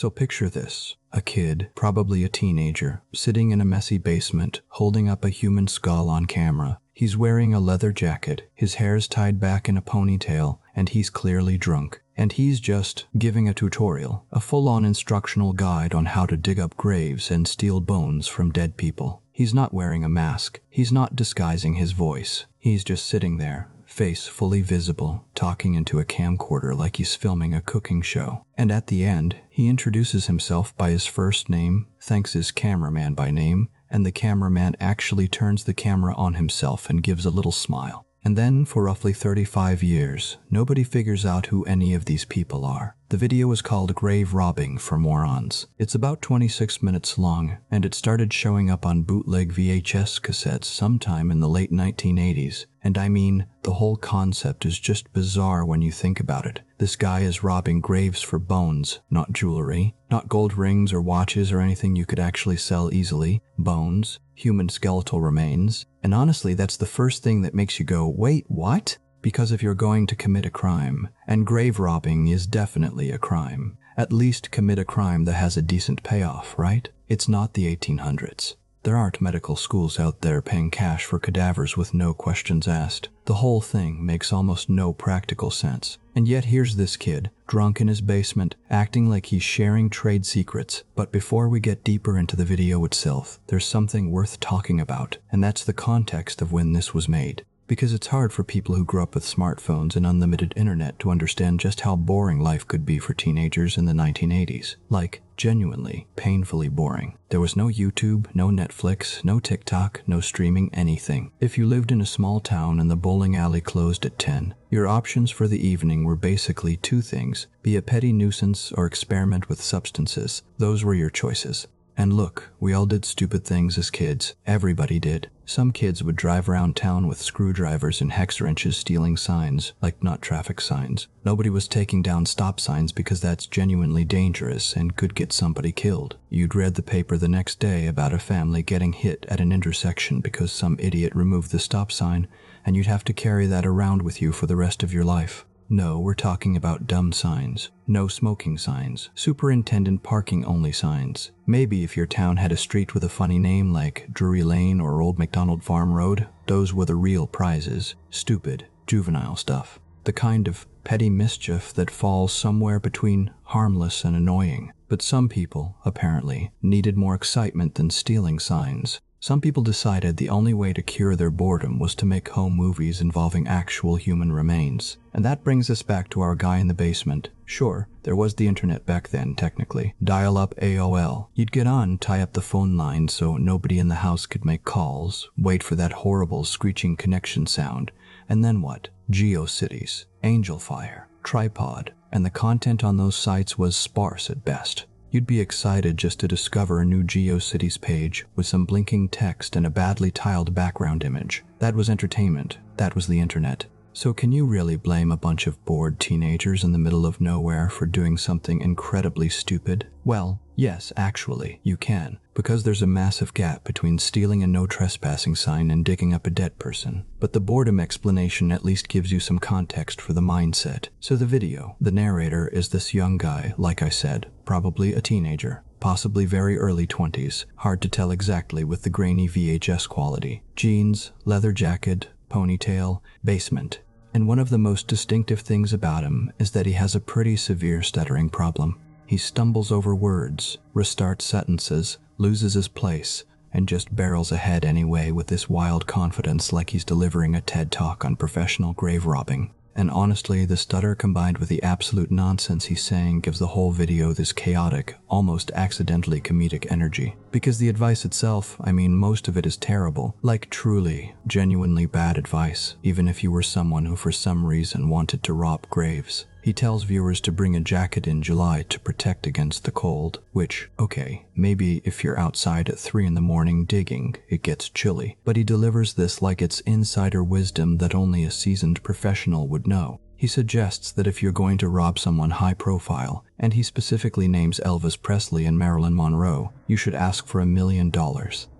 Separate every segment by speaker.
Speaker 1: So picture this. A kid, probably a teenager, sitting in a messy basement, holding up a human skull on camera. He's wearing a leather jacket, his hair's tied back in a ponytail, and he's clearly drunk. And he's just giving a tutorial, a full-on instructional guide on how to dig up graves and steal bones from dead people. He's not wearing a mask. He's not disguising his voice. He's just sitting there, face fully visible, talking into a camcorder like he's filming a cooking show. And at the end, he introduces himself by his first name, thanks his cameraman by name, and the cameraman actually turns the camera on himself and gives a little smile. And then, for roughly 35 years, nobody figures out who any of these people are. The video is called Grave Robbing for Morons. It's about 26 minutes long, and it started showing up on bootleg VHS cassettes sometime in the late 1980s. And I mean, the whole concept is just bizarre when you think about it. This guy is robbing graves for bones, not jewelry, not gold rings or watches or anything you could actually sell easily. Bones, human skeletal remains. And honestly, that's the first thing that makes you go, wait, what? Because if you're going to commit a crime, and grave robbing is definitely a crime, at least commit a crime that has a decent payoff, right? It's not the 1800s. There aren't medical schools out there paying cash for cadavers with no questions asked. The whole thing makes almost no practical sense. And yet here's this kid, drunk in his basement, acting like he's sharing trade secrets. But before we get deeper into the video itself, there's something worth talking about, and that's the context of when this was made. Because it's hard for people who grew up with smartphones and unlimited internet to understand just how boring life could be for teenagers in the 1980s. Like, genuinely, painfully boring. There was no YouTube, no Netflix, no TikTok, no streaming anything. If you lived in a small town and the bowling alley closed at 10, your options for the evening were basically two things: be a petty nuisance or experiment with substances. Those were your choices. And look, we all did stupid things as kids. Everybody did. Some kids would drive around town with screwdrivers and hex wrenches stealing signs, like not traffic signs. Nobody was taking down stop signs because that's genuinely dangerous and could get somebody killed. You'd read the paper the next day about a family getting hit at an intersection because some idiot removed the stop sign, and you'd have to carry that around with you for the rest of your life. No, we're talking about dumb signs. No smoking signs. Superintendent parking only signs. Maybe if your town had a street with a funny name like Drury Lane or Old MacDonald Farm Road, those were the real prizes. Stupid, juvenile stuff. The kind of petty mischief that falls somewhere between harmless and annoying. But some people, apparently, needed more excitement than stealing signs. Some people decided the only way to cure their boredom was to make home movies involving actual human remains. And that brings us back to our guy in the basement. Sure, there was the internet back then, technically. Dial-up AOL. You'd get on, tie up the phone line so nobody in the house could make calls, wait for that horrible screeching connection sound, and then what? GeoCities, Angel Fire, Tripod, and the content on those sites was sparse at best. You'd be excited just to discover a new GeoCities page with some blinking text and a badly tiled background image. That was entertainment. That was the internet. So can you really blame a bunch of bored teenagers in the middle of nowhere for doing something incredibly stupid? Well, yes, actually, you can, because there's a massive gap between stealing a no trespassing sign and digging up a dead person. But the boredom explanation at least gives you some context for the mindset. So the video, the narrator is this young guy, like I said, probably a teenager, possibly very early 20s, hard to tell exactly with the grainy VHS quality. Jeans, leather jacket, ponytail, basement. And one of the most distinctive things about him is that he has a pretty severe stuttering problem. He stumbles over words, restarts sentences, loses his place, and just barrels ahead anyway with this wild confidence like he's delivering a TED Talk on professional grave robbing. And honestly, the stutter combined with the absolute nonsense he's saying gives the whole video this chaotic, almost accidentally comedic energy. Because the advice itself, I mean, most of it is terrible. Like truly, genuinely bad advice, even if you were someone who for some reason wanted to rob graves. He tells viewers to bring a jacket in July to protect against the cold, which, okay, maybe if you're outside at 3 in the morning digging, it gets chilly. But he delivers this like it's insider wisdom that only a seasoned professional would know. He suggests that if you're going to rob someone high profile, and he specifically names Elvis Presley and Marilyn Monroe, you should ask for $1 million.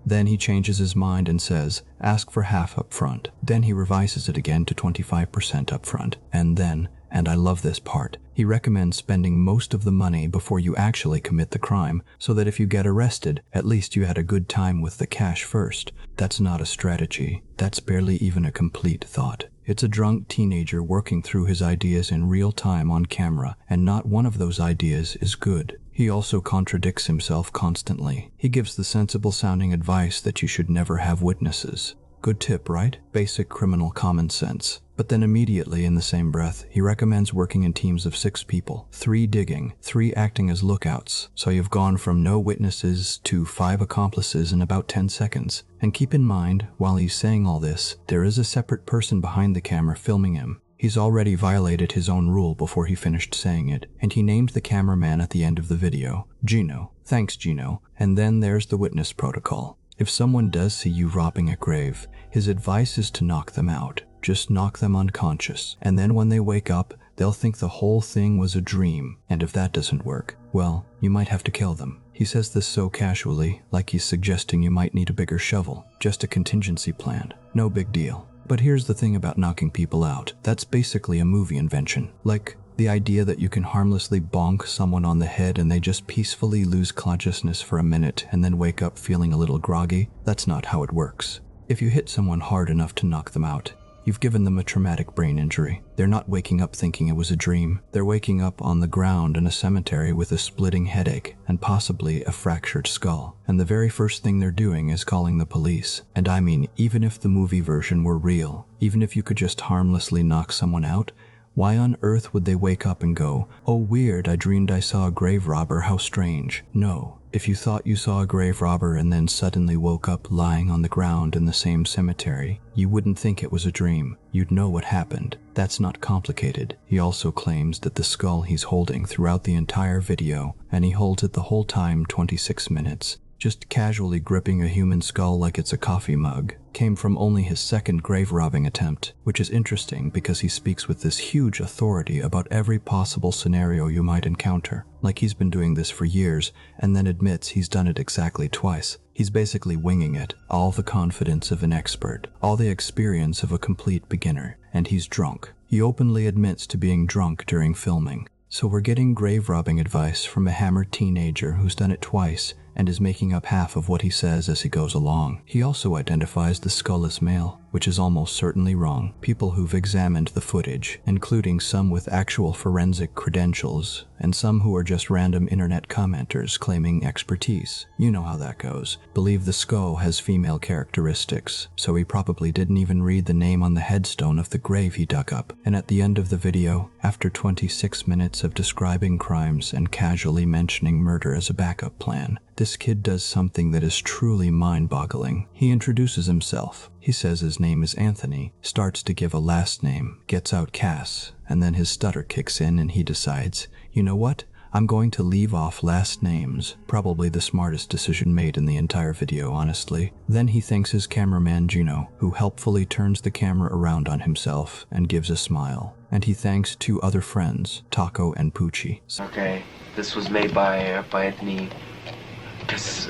Speaker 1: Then he changes his mind and says, ask for half up front. Then he revises it again to 25% up front. And then, And I love this part. He recommends spending most of the money before you actually commit the crime, so that if you get arrested, at least you had a good time with the cash first. That's not a strategy. That's barely even a complete thought. It's a drunk teenager working through his ideas in real time on camera, and not one of those ideas is good. He also contradicts himself constantly. He gives the sensible-sounding advice that you should never have witnesses. Good tip, right? Basic criminal common sense. But then immediately in the same breath, he recommends working in teams of 6 people, 3 digging, 3 acting as lookouts. So you've gone from no witnesses to 5 accomplices in about 10 seconds. And keep in mind, while he's saying all this, there is a separate person behind the camera filming him. He's already violated his own rule before he finished saying it, and he named the cameraman at the end of the video, Gino. Thanks, Gino. And then there's the witness protocol. If someone does see you robbing a grave, his advice is to knock them out. Just knock them unconscious, and then when they wake up, they'll think the whole thing was a dream, and if that doesn't work, well, you might have to kill them. He says this so casually, like he's suggesting you might need a bigger shovel, just a contingency plan. No big deal. But here's the thing about knocking people out. That's basically a movie invention. Like, the idea that you can harmlessly bonk someone on the head and they just peacefully lose consciousness for a minute and then wake up feeling a little groggy, that's not how it works. If you hit someone hard enough to knock them out, you've given them a traumatic brain injury. They're not waking up thinking it was a dream. They're waking up on the ground in a cemetery with a splitting headache and possibly a fractured skull. And the very first thing they're doing is calling the police. And I mean, even if the movie version were real, even if you could just harmlessly knock someone out, why on earth would they wake up and go, "Oh weird, I dreamed I saw a grave robber, how strange"? No. If you thought you saw a grave robber and then suddenly woke up lying on the ground in the same cemetery, you wouldn't think it was a dream. You'd know what happened. That's not complicated. He also claims that the skull he's holding throughout the entire video, and he holds it the whole time 26 minutes, just casually gripping a human skull like it's a coffee mug, came from only his second grave robbing attempt, which is interesting because he speaks with this huge authority about every possible scenario you might encounter, like he's been doing this for years, and then admits he's done it exactly twice. He's basically winging it, all the confidence of an expert, all the experience of a complete beginner, and he's drunk. He openly admits to being drunk during filming. So we're getting grave robbing advice from a hammered teenager who's done it twice and is making up half of what he says as he goes along. He also identifies the skull as male, which is almost certainly wrong. People who've examined the footage, including some with actual forensic credentials, and some who are just random internet commenters claiming expertise, you know how that goes, believe the skull has female characteristics, so he probably didn't even read the name on the headstone of the grave he dug up. And at the end of the video, after 26 minutes of describing crimes and casually mentioning murder as a backup plan, this kid does something that is truly mind-boggling. He introduces himself. He says his name is Anthony, starts to give a last name, gets out Cass, and then his stutter kicks in and he decides, you know what? I'm going to leave off last names. Probably the smartest decision made in the entire video, honestly. Then he thanks his cameraman Gino, who helpfully turns the camera around on himself and gives a smile. And he thanks 2 other friends, Taco and Poochie.
Speaker 2: Okay, this was made by Anthony.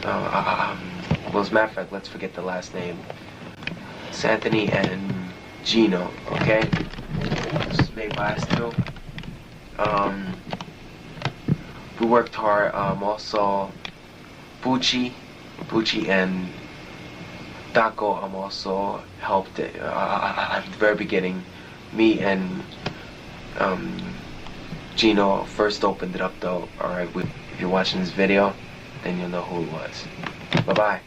Speaker 2: Well, as a matter of fact, let's forget the last name. It's Anthony and Gino, okay? This was made by us 2. We worked hard. Also, Poochie and Taco also helped at the very beginning. Me and Gino first opened it up though. Alright, if you're watching this video, then you'll know who it was. Bye-bye.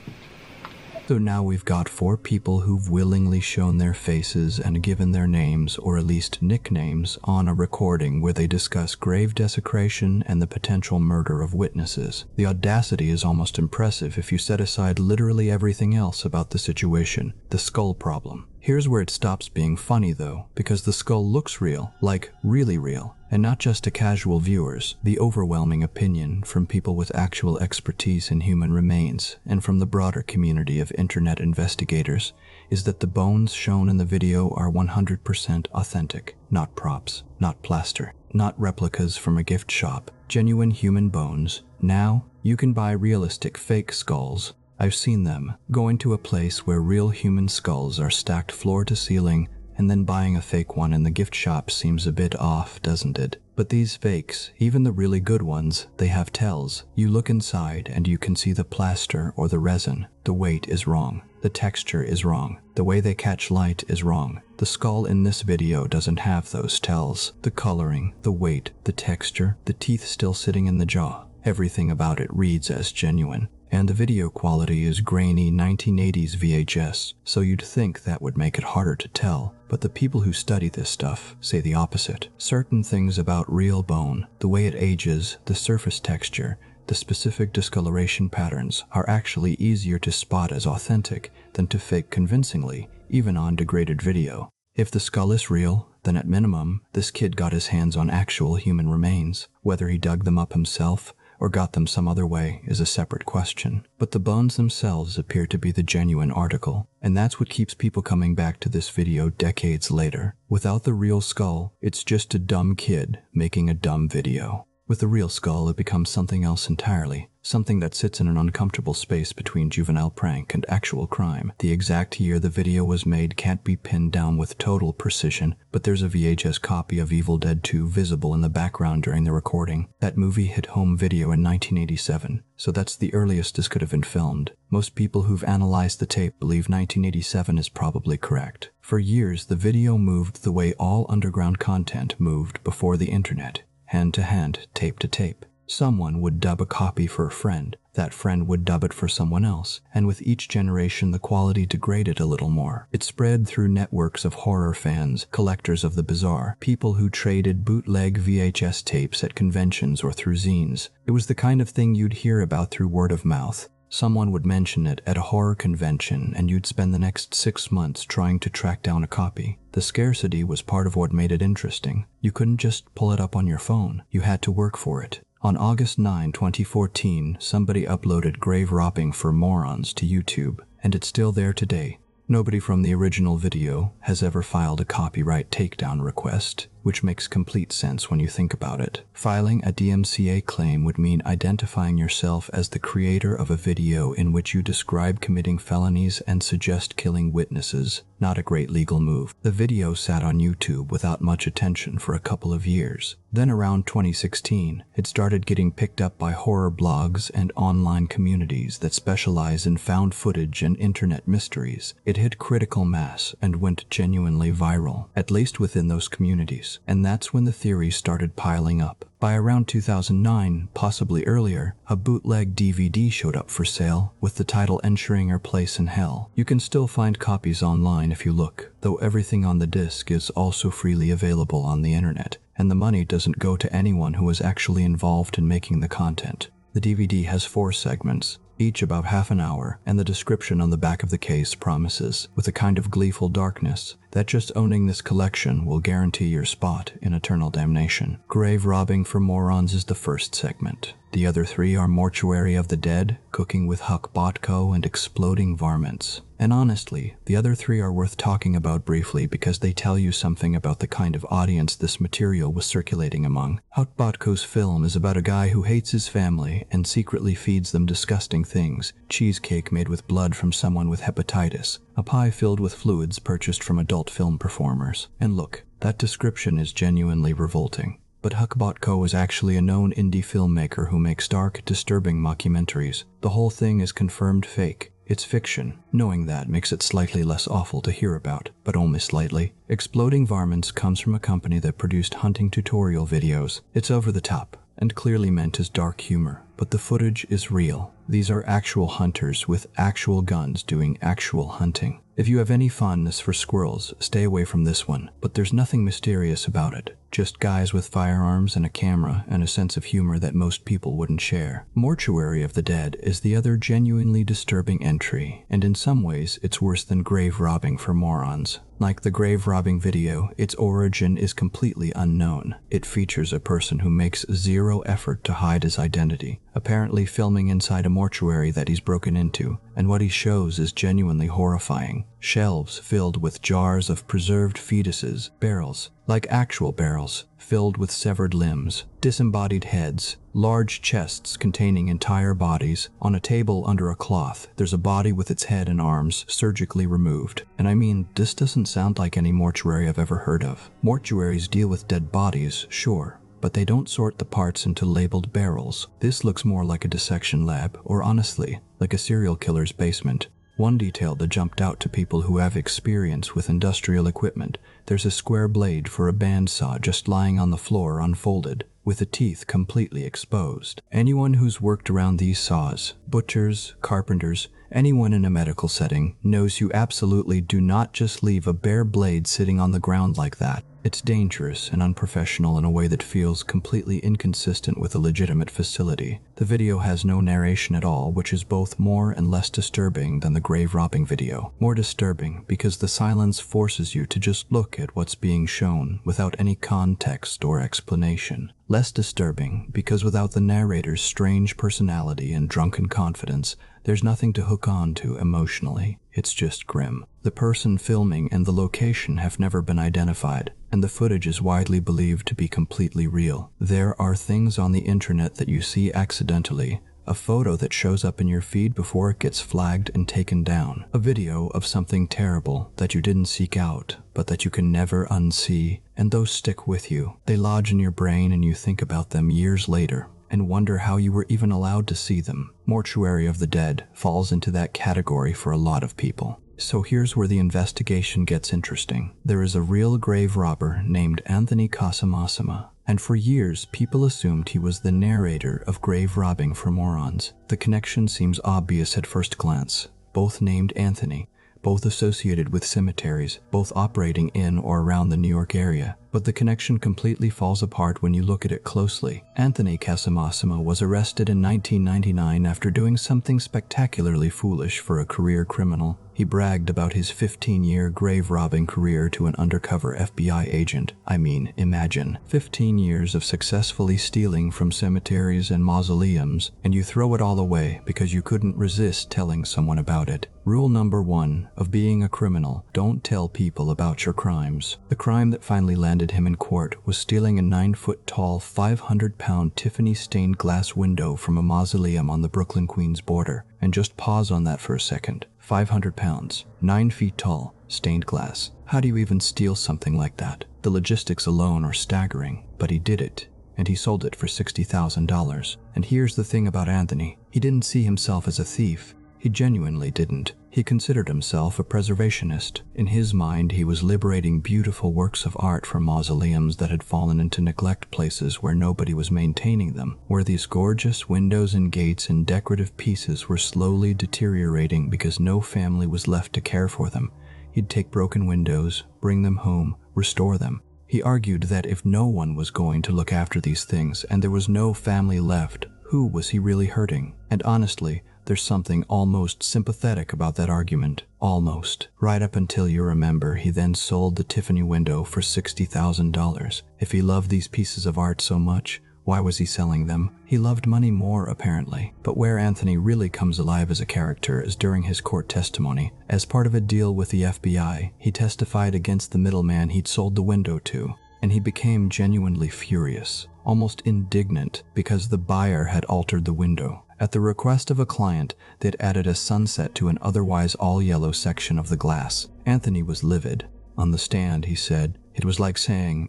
Speaker 1: So now we've got 4 people who've willingly shown their faces and given their names, or at least nicknames, on a recording where they discuss grave desecration and the potential murder of witnesses. The audacity is almost impressive if you set aside literally everything else about the situation, the skull problem. Here's where it stops being funny though, because the skull looks real, like really real, and not just to casual viewers. The overwhelming opinion from people with actual expertise in human remains and from the broader community of internet investigators is that the bones shown in the video are 100% authentic, not props, not plaster, not replicas from a gift shop, genuine human bones. Now, you can buy realistic fake skulls. I've seen them. Go into a place where real human skulls are stacked floor to ceiling and then buying a fake one in the gift shop seems a bit off, doesn't it? But these fakes, even the really good ones, they have tells. You look inside and you can see the plaster or the resin. The weight is wrong. The texture is wrong. The way they catch light is wrong. The skull in this video doesn't have those tells. The coloring, the weight, the texture, the teeth still sitting in the jaw. Everything about it reads as genuine. And the video quality is grainy 1980s VHS, so you'd think that would make it harder to tell. But the people who study this stuff say the opposite. Certain things about real bone, the way it ages, the surface texture, the specific discoloration patterns are actually easier to spot as authentic than to fake convincingly, even on degraded video. If the skull is real, then at minimum, this kid got his hands on actual human remains. Whether he dug them up himself or got them some other way is a separate question. But the bones themselves appear to be the genuine article, and that's what keeps people coming back to this video decades later. Without the real skull, it's just a dumb kid making a dumb video. With the real skull, it becomes something else entirely, something that sits in an uncomfortable space between juvenile prank and actual crime. The exact year the video was made can't be pinned down with total precision, but there's a VHS copy of Evil Dead 2 visible in the background during the recording. That movie hit home video in 1987, so that's the earliest this could have been filmed. Most people who've analyzed the tape believe 1987 is probably correct. For years, the video moved the way all underground content moved before the internet. Hand to hand, tape to tape. Someone would dub a copy for a friend. That friend would dub it for someone else, and with each generation the quality degraded a little more. It spread through networks of horror fans, collectors of the bizarre, people who traded bootleg VHS tapes at conventions or through zines. It was the kind of thing you'd hear about through word of mouth. Someone would mention it at a horror convention, and you'd spend the next 6 months trying to track down a copy. The scarcity was part of what made it interesting. You couldn't just pull it up on your phone. You had to work for it. On August 9, 2014, somebody uploaded Grave Robbing for Morons to YouTube, and it's still there today. Nobody from the original video has ever filed a copyright takedown request, which makes complete sense when you think about it. Filing a DMCA claim would mean identifying yourself as the creator of a video in which you describe committing felonies and suggest killing witnesses. Not a great legal move. The video sat on YouTube without much attention for a couple of years. Then around 2016, it started getting picked up by horror blogs and online communities that specialize in found footage and internet mysteries. It hit critical mass and went genuinely viral, at least within those communities. And that's when the theories started piling up. By around 2009, possibly earlier, a bootleg DVD showed up for sale with the title Ensuring Your Place in Hell. You can still find copies online if you look, though everything on the disc is also freely available on the internet, and the money doesn't go to anyone who was actually involved in making the content. The DVD has 4 segments, each about half an hour, and the description on the back of the case promises, with a kind of gleeful darkness, that just owning this collection will guarantee your spot in eternal damnation. Grave Robbing for Morons is the first segment. The other 3 are Mortuary of the Dead, Cooking with Huck Botko, and Exploding Varmints. And honestly, the other 3 are worth talking about briefly because they tell you something about the kind of audience this material was circulating among. Huck Botko's film is about a guy who hates his family and secretly feeds them disgusting things: cheesecake made with blood from someone with hepatitis, a pie filled with fluids purchased from adult film performers. And look, that description is genuinely revolting. But Huck Botko is actually a known indie filmmaker who makes dark, disturbing mockumentaries. The whole thing is confirmed fake. It's fiction. Knowing that makes it slightly less awful to hear about, but only slightly. Exploding Varmints comes from a company that produced hunting tutorial videos. It's over the top, and clearly meant as dark humor, but the footage is real. These are actual hunters with actual guns doing actual hunting. If you have any fondness for squirrels, stay away from this one, but there's nothing mysterious about it. Just guys with firearms and a camera and a sense of humor that most people wouldn't share. Mortuary of the Dead is the other genuinely disturbing entry, and in some ways it's worse than Grave Robbing for Morons. Like the Grave Robbing video, its origin is completely unknown. It features a person who makes zero effort to hide his identity, apparently filming inside a mortuary that he's broken into, and what he shows is genuinely horrifying. Shelves filled with jars of preserved fetuses, barrels, like actual barrels, filled with severed limbs, disembodied heads, large chests containing entire bodies. On a table under a cloth, there's a body with its head and arms surgically removed. And I mean, this doesn't sound like any mortuary I've ever heard of. Mortuaries deal with dead bodies, sure, but they don't sort the parts into labeled barrels. This looks more like a dissection lab, or honestly, like a serial killer's basement. One detail that jumped out to people who have experience with industrial equipment: there's a square blade for a bandsaw just lying on the floor unfolded, with the teeth completely exposed. Anyone who's worked around these saws, butchers, carpenters, anyone in a medical setting, knows you absolutely do not just leave a bare blade sitting on the ground like that. It's dangerous and unprofessional in a way that feels completely inconsistent with a legitimate facility. The video has no narration at all, which is both more and less disturbing than the grave robbing video. More disturbing because the silence forces you to just look at what's being shown without any context or explanation. Less disturbing because without the narrator's strange personality and drunken confidence, there's nothing to hook on to emotionally. It's just grim. The person filming and the location have never been identified, and the footage is widely believed to be completely real. There are things on the internet that you see accidentally, a photo that shows up in your feed before it gets flagged and taken down, a video of something terrible that you didn't seek out, but that you can never unsee, and those stick with you. They lodge in your brain and you think about them years later and wonder how you were even allowed to see them. Mortuary of the Dead falls into that category for a lot of people. So here's where the investigation gets interesting. There is a real grave robber named Anthony Casamassima, and for years people assumed he was the narrator of grave robbing for Morons. The connection seems obvious at first glance. Both named Anthony, both associated with cemeteries, both operating in or around the New York area. But the connection completely falls apart when you look at it closely. Anthony Casamassima was arrested in 1999 after doing something spectacularly foolish for a career criminal. He bragged about his 15-year grave-robbing career to an undercover FBI agent. I mean, imagine 15 years of successfully stealing from cemeteries and mausoleums, and you throw it all away because you couldn't resist telling someone about it. Rule number 1 of being a criminal: don't tell people about your crimes. The crime that finally landed him in court was stealing a 9-foot-tall, 500-pound Tiffany stained glass window from a mausoleum on the Brooklyn-Queens border. And just pause on that for a second. 500 pounds, 9 feet tall, stained glass. How do you even steal something like that? The logistics alone are staggering, but he did it, and he sold it for $60,000. And here's the thing about Anthony: he didn't see himself as a thief. He genuinely didn't. He considered himself a preservationist. In his mind, he was liberating beautiful works of art from mausoleums that had fallen into neglect, places where nobody was maintaining them, where these gorgeous windows and gates and decorative pieces were slowly deteriorating because no family was left to care for them. He'd take broken windows, bring them home, restore them. He argued that if no one was going to look after these things and there was no family left, who was he really hurting? And honestly, there's something almost sympathetic about that argument. Almost. Right up until you remember he then sold the Tiffany window for $60,000. If he loved these pieces of art so much, why was he selling them? He loved money more, apparently. But where Anthony really comes alive as a character is during his court testimony. As part of a deal with the FBI, he testified against the middleman he'd sold the window to, and he became genuinely furious, almost indignant, because the buyer had altered the window. At the request of a client, they'd added a sunset to an otherwise all-yellow section of the glass. Anthony was livid. On the stand, he said, "It was like saying,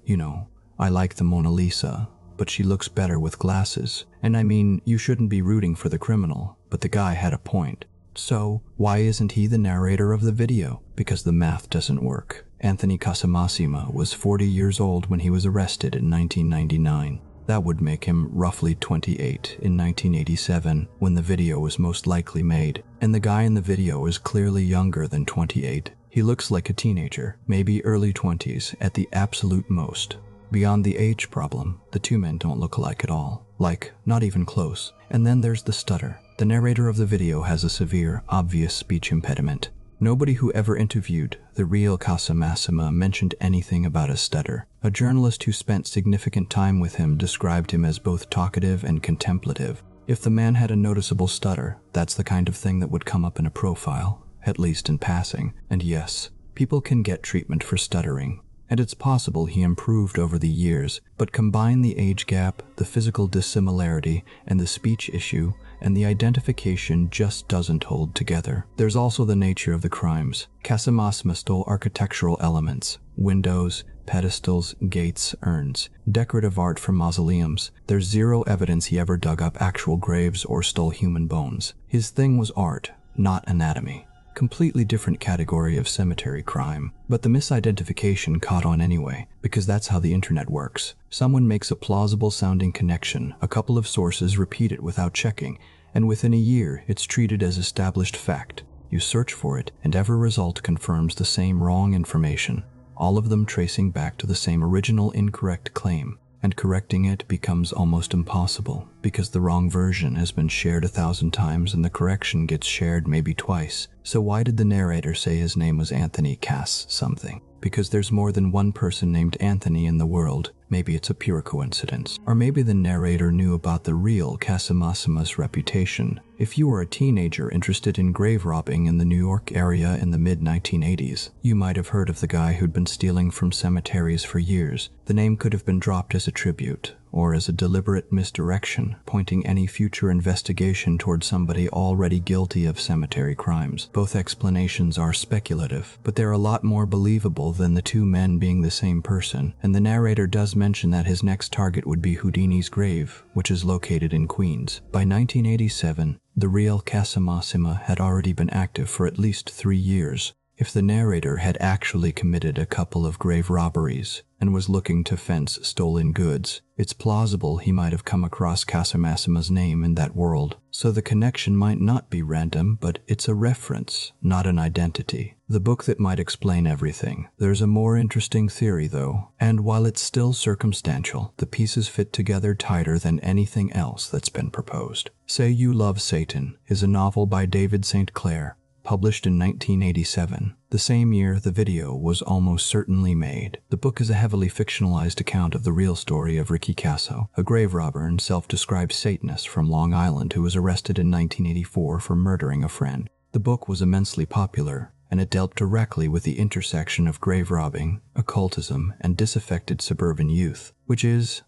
Speaker 1: I like the Mona Lisa, but she looks better with glasses. And I mean, you shouldn't be rooting for the criminal, but the guy had a point. So, why isn't he the narrator of the video? Because the math doesn't work." Anthony Casamassima was 40 years old when he was arrested in 1999. That would make him roughly 28 in 1987, when the video was most likely made. And the guy in the video is clearly younger than 28. He looks like a teenager, maybe early 20s at the absolute most. Beyond the age problem, the two men don't look alike at all. Like, not even close. And then there's the stutter. The narrator of the video has a severe, obvious speech impediment. Nobody who ever interviewed the real Casamassima mentioned anything about a stutter. A journalist who spent significant time with him described him as both talkative and contemplative. If the man had a noticeable stutter, that's the kind of thing that would come up in a profile, at least in passing. And yes, people can get treatment for stuttering, and it's possible he improved over the years, but combine the age gap, the physical dissimilarity, and the speech issue, and the identification just doesn't hold together. There's also the nature of the crimes. Casamassima stole architectural elements, windows, pedestals, gates, urns, decorative art from mausoleums. There's zero evidence he ever dug up actual graves or stole human bones. His thing was art, not anatomy. Completely different category of cemetery crime. But the misidentification caught on anyway, because that's how the internet works. Someone makes a plausible sounding connection, a couple of sources repeat it without checking, and within a year it's treated as established fact. You search for it, and every result confirms the same wrong information, all of them tracing back to the same original incorrect claim. And correcting it becomes almost impossible, because the wrong version has been shared 1,000 times and the correction gets shared maybe twice. So why did the narrator say his name was Anthony Cass something? Because there's more than one person named Anthony in the world. Maybe it's a pure coincidence. Or maybe the narrator knew about the real Casamassima's reputation. If you were a teenager interested in grave robbing in the New York area in the mid-1980s, you might have heard of the guy who'd been stealing from cemeteries for years. The name could have been dropped as a tribute, or as a deliberate misdirection, pointing any future investigation toward somebody already guilty of cemetery crimes. Both explanations are speculative, but they're a lot more believable than the two men being the same person, and the narrator does mention that his next target would be Houdini's grave, which is located in Queens. By 1987, the real Casamassima had already been active for at least 3 years. If the narrator had actually committed a couple of grave robberies and was looking to fence stolen goods, it's plausible he might have come across Casamassima's name in that world. So the connection might not be random, but it's a reference, not an identity. The book that might explain everything. There's a more interesting theory though, and while it's still circumstantial, the pieces fit together tighter than anything else that's been proposed. Say You Love Satan is a novel by David St. Clair, published in 1987, the same year the video was almost certainly made. The book is a heavily fictionalized account of the real story of Ricky Casso, a grave robber and self-described Satanist from Long Island who was arrested in 1984 for murdering a friend. The book was immensely popular, and it dealt directly with the intersection of grave robbing, occultism, and disaffected suburban youth, which is,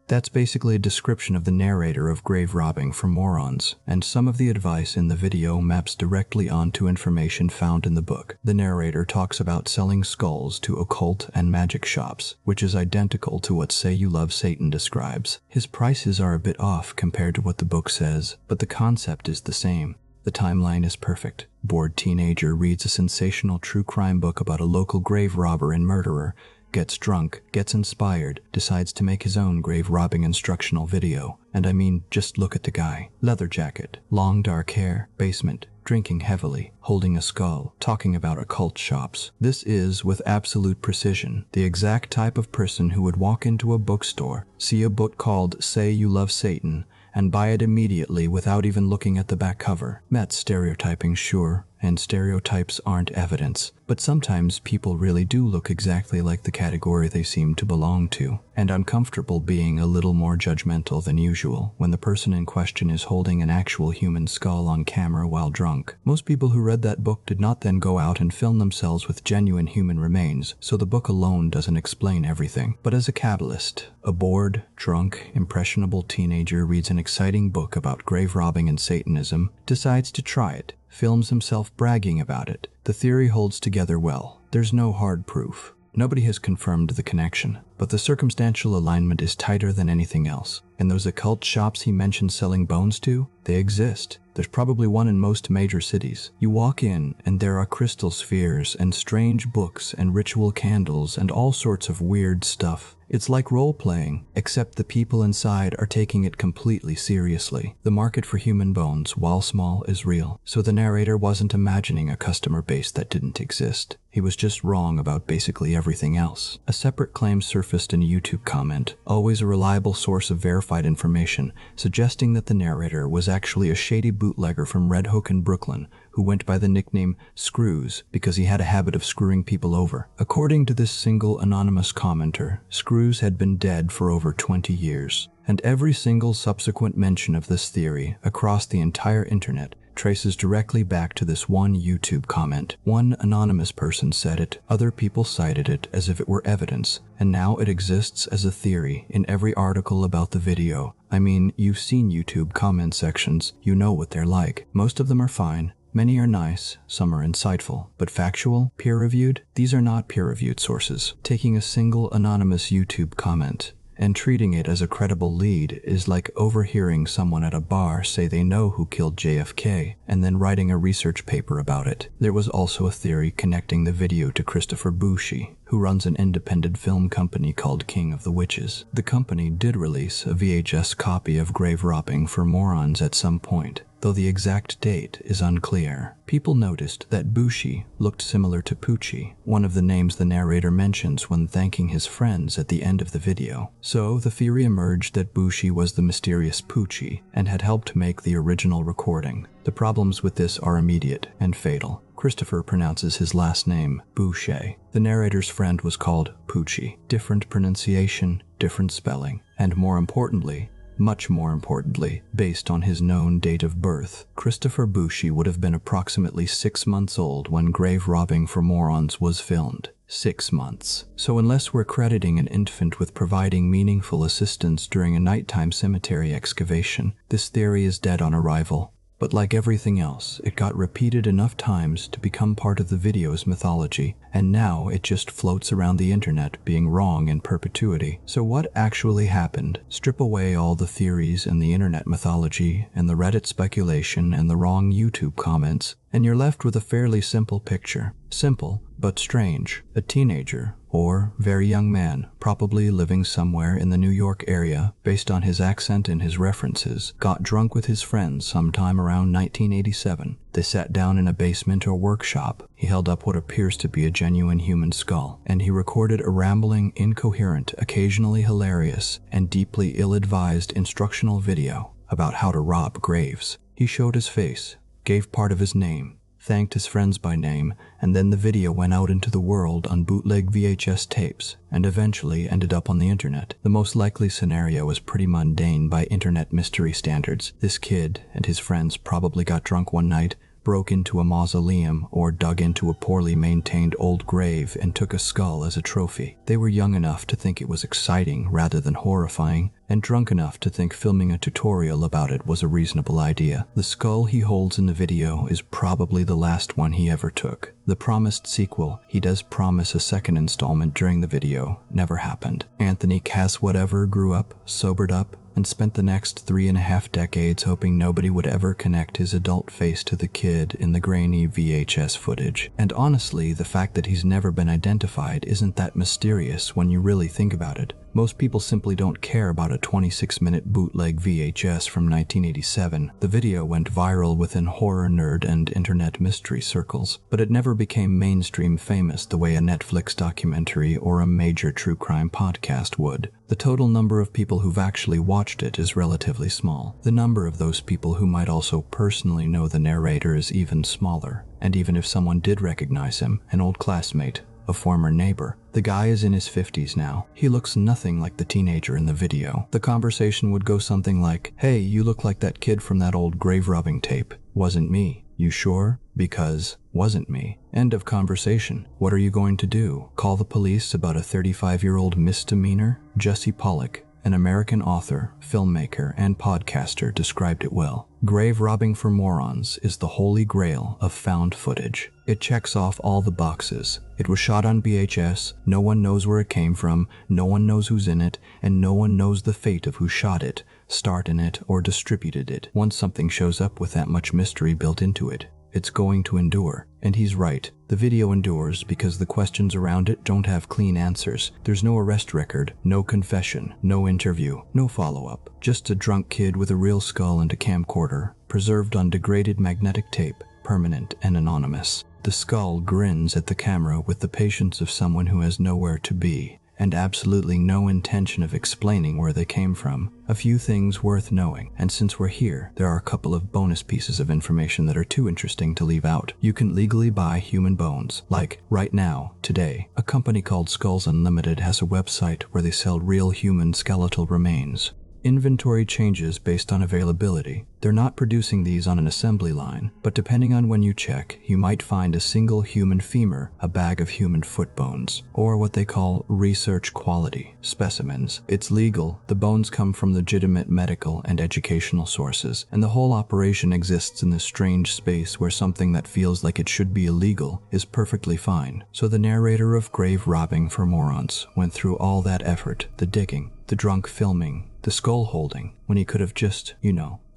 Speaker 1: that's basically a description of the narrator of grave robbing from Morons, and some of the advice in the video maps directly onto information found in the book. The narrator talks about selling skulls to occult and magic shops, which is identical to what Say You Love Satan describes. His prices are a bit off compared to what the book says, but the concept is the same. The timeline is perfect. Bored teenager reads a sensational true crime book about a local grave robber and murderer, gets drunk, gets inspired, decides to make his own grave robbing instructional video. And just look at the guy. Leather jacket, long dark hair, basement, drinking heavily, holding a skull, talking about occult shops. This is, with absolute precision, the exact type of person who would walk into a bookstore, see a book called Say You Love Satan, and buy it immediately without even looking at the back cover. That's stereotyping, sure, and stereotypes aren't evidence, but sometimes people really do look exactly like the category they seem to belong to, and I'm comfortable being a little more judgmental than usual when the person in question is holding an actual human skull on camera while drunk. Most people who read that book did not then go out and film themselves with genuine human remains, so the book alone doesn't explain everything. But as a catalyst, a bored, drunk, impressionable teenager reads an exciting book about grave robbing and Satanism, decides to try it, films himself bragging about it. The theory holds together well. There's no hard proof. Nobody has confirmed the connection, but the circumstantial alignment is tighter than anything else. And those occult shops he mentioned selling bones to, they exist. There's probably one in most major cities. You walk in and there are crystal spheres and strange books and ritual candles and all sorts of weird stuff. It's like role-playing, except the people inside are taking it completely seriously. The market for human bones, while small, is real. So the narrator wasn't imagining a customer base that didn't exist. He was just wrong about basically everything else. A separate claim surfaced in a YouTube comment, always a reliable source of verified information, suggesting that the narrator was actually a shady bootlegger from Red Hook in Brooklyn who went by the nickname Screws because he had a habit of screwing people over. According to this single anonymous commenter, Screws had been dead for over 20 years, and every single subsequent mention of this theory across the entire internet traces directly back to this one YouTube comment. One anonymous person said it, other people cited it as if it were evidence, and now it exists as a theory in every article about the video. I mean, you've seen YouTube comment sections, you know what they're like. Most of them are fine, many are nice, some are insightful, but factual, peer-reviewed? These are not peer-reviewed sources. Taking a single anonymous YouTube comment and treating it as a credible lead is like overhearing someone at a bar say they know who killed JFK and then writing a research paper about it. There was also a theory connecting the video to Christopher Bushi, who runs an independent film company called King of the Witches. The company did release a VHS copy of Grave Robbing for Morons at some point, though the exact date is unclear. People noticed that Bushi looked similar to Poochie, one of the names the narrator mentions when thanking his friends at the end of the video. So the theory emerged that Bushi was the mysterious Poochie and had helped make the original recording. The problems with this are immediate and fatal. Christopher pronounces his last name Boucher. The narrator's friend was called Poochie. Different pronunciation, different spelling, and more importantly, much more importantly, based on his known date of birth, Christopher Bushi would have been approximately 6 months old when Grave Robbing for Morons was filmed. 6 months. So unless we're crediting an infant with providing meaningful assistance during a nighttime cemetery excavation, this theory is dead on arrival. But like everything else, it got repeated enough times to become part of the video's mythology, and now it just floats around the internet being wrong in perpetuity. So what actually happened? Strip away all the theories and the internet mythology and the Reddit speculation and the wrong YouTube comments, and you're left with a fairly simple picture. Simple, but strange. A teenager, or very young man, probably living somewhere in the New York area, based on his accent and his references, got drunk with his friends sometime around 1987. They sat down in a basement or workshop. He held up what appears to be a genuine human skull, and he recorded a rambling, incoherent, occasionally hilarious, and deeply ill-advised instructional video about how to rob graves. He showed his face, gave part of his name, thanked his friends by name, and then the video went out into the world on bootleg VHS tapes and eventually ended up on the internet. The most likely scenario is pretty mundane by internet mystery standards. This kid and his friends probably got drunk one night, broke into a mausoleum, or dug into a poorly maintained old grave and took a skull as a trophy. They were young enough to think it was exciting rather than horrifying, and drunk enough to think filming a tutorial about it was a reasonable idea. The skull he holds in the video is probably the last one he ever took. The promised sequel, he does promise a second installment during the video, never happened. Anthony Casamassima grew up, sobered up, and spent the next 3.5 decades hoping nobody would ever connect his adult face to the kid in the grainy VHS footage. And honestly, the fact that he's never been identified isn't that mysterious when you really think about it. Most people simply don't care about a 26-minute bootleg VHS from 1987. The video went viral within horror nerd and internet mystery circles, but it never became mainstream famous the way a Netflix documentary or a major true crime podcast would. The total number of people who've actually watched it is relatively small. The number of those people who might also personally know the narrator is even smaller. And even if someone did recognize him, an old classmate, a former neighbor, the guy is in his 50s now. He looks nothing like the teenager in the video. The conversation would go something like, "Hey, you look like that kid from that old grave robbing tape. Wasn't me. You sure? Because wasn't me." End of conversation. What are you going to do? Call the police about a 35-year-old misdemeanor? Jesse Pollock, an American author, filmmaker, and podcaster, described it well. Grave Robbing for Morons is the holy grail of found footage. It checks off all the boxes. It was shot on VHS, no one knows where it came from, no one knows who's in it, and no one knows the fate of who shot it, starred in it, or distributed it. Once something shows up with that much mystery built into it, it's going to endure. And he's right. The video endures because the questions around it don't have clean answers. There's no arrest record, no confession, no interview, no follow-up. Just a drunk kid with a real skull and a camcorder, preserved on degraded magnetic tape, permanent and anonymous. The skull grins at the camera with the patience of someone who has nowhere to be, and absolutely no intention of explaining where they came from. A few things worth knowing, and since we're here, there are a couple of bonus pieces of information that are too interesting to leave out. You can legally buy human bones. Like, right now, today, a company called Skulls Unlimited has a website where they sell real human skeletal remains. Inventory changes based on availability. They're not producing these on an assembly line, but depending on when you check, you might find a single human femur, a bag of human foot bones, or what they call research quality specimens. It's legal, the bones come from legitimate medical and educational sources, and the whole operation exists in this strange space where something that feels like it should be illegal is perfectly fine. So the narrator of Grave Robbing for Morons went through all that effort, the digging, the drunk filming, the skull holding, when he could have just,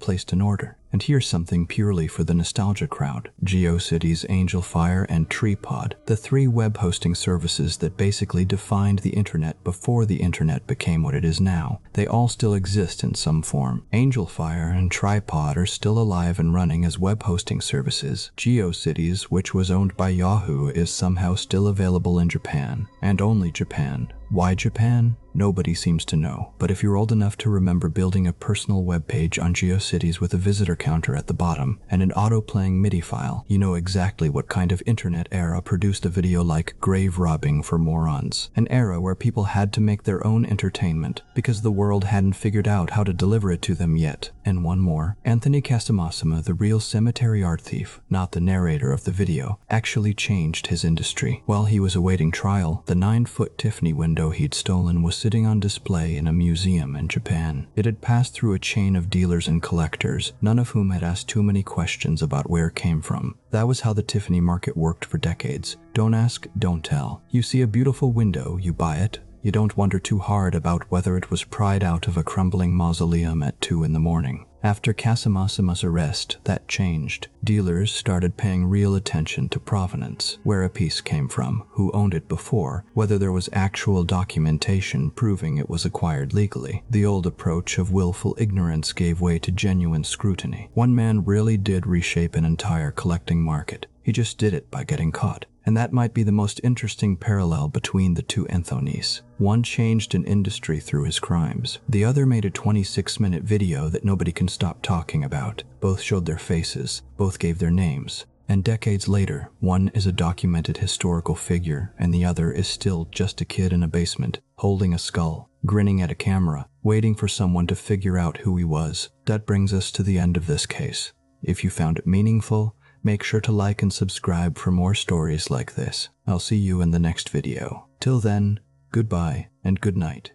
Speaker 1: placed an order. And here's something purely for the nostalgia crowd. GeoCities, AngelFire, and Treepod, the three web hosting services that basically defined the internet before the internet became what it is now. They all still exist in some form. AngelFire and Tripod are still alive and running as web hosting services. GeoCities, which was owned by Yahoo, is somehow still available in Japan, and only Japan. Why Japan? Nobody seems to know, but if you're old enough to remember building a personal web page on GeoCities with a visitor counter at the bottom and an auto-playing MIDI file, you know exactly what kind of internet era produced a video like Grave Robbing for Morons. An era where people had to make their own entertainment because the world hadn't figured out how to deliver it to them yet. And one more, Anthony Casamassima, the real cemetery art thief, not the narrator of the video, actually changed his industry. While he was awaiting trial, the 9-foot Tiffany window he'd stolen was sitting on display in a museum in Japan. It had passed through a chain of dealers and collectors, none of whom had asked too many questions about where it came from. That was how the Tiffany market worked for decades. Don't ask, don't tell. You see a beautiful window, you buy it. You don't wonder too hard about whether it was pried out of a crumbling mausoleum at 2 in the morning. After Casamassima's arrest, that changed. Dealers started paying real attention to provenance, where a piece came from, who owned it before, whether there was actual documentation proving it was acquired legally. The old approach of willful ignorance gave way to genuine scrutiny. One man really did reshape an entire collecting market. He just did it by getting caught. And that might be the most interesting parallel between the two Anthonys. One changed an industry through his crimes. The other made a 26-minute video that nobody can stop talking about. Both showed their faces. Both gave their names. And decades later, one is a documented historical figure, and the other is still just a kid in a basement, holding a skull, grinning at a camera, waiting for someone to figure out who he was. That brings us to the end of this case. If you found it meaningful, make sure to like and subscribe for more stories like this. I'll see you in the next video. Till then, goodbye and good night.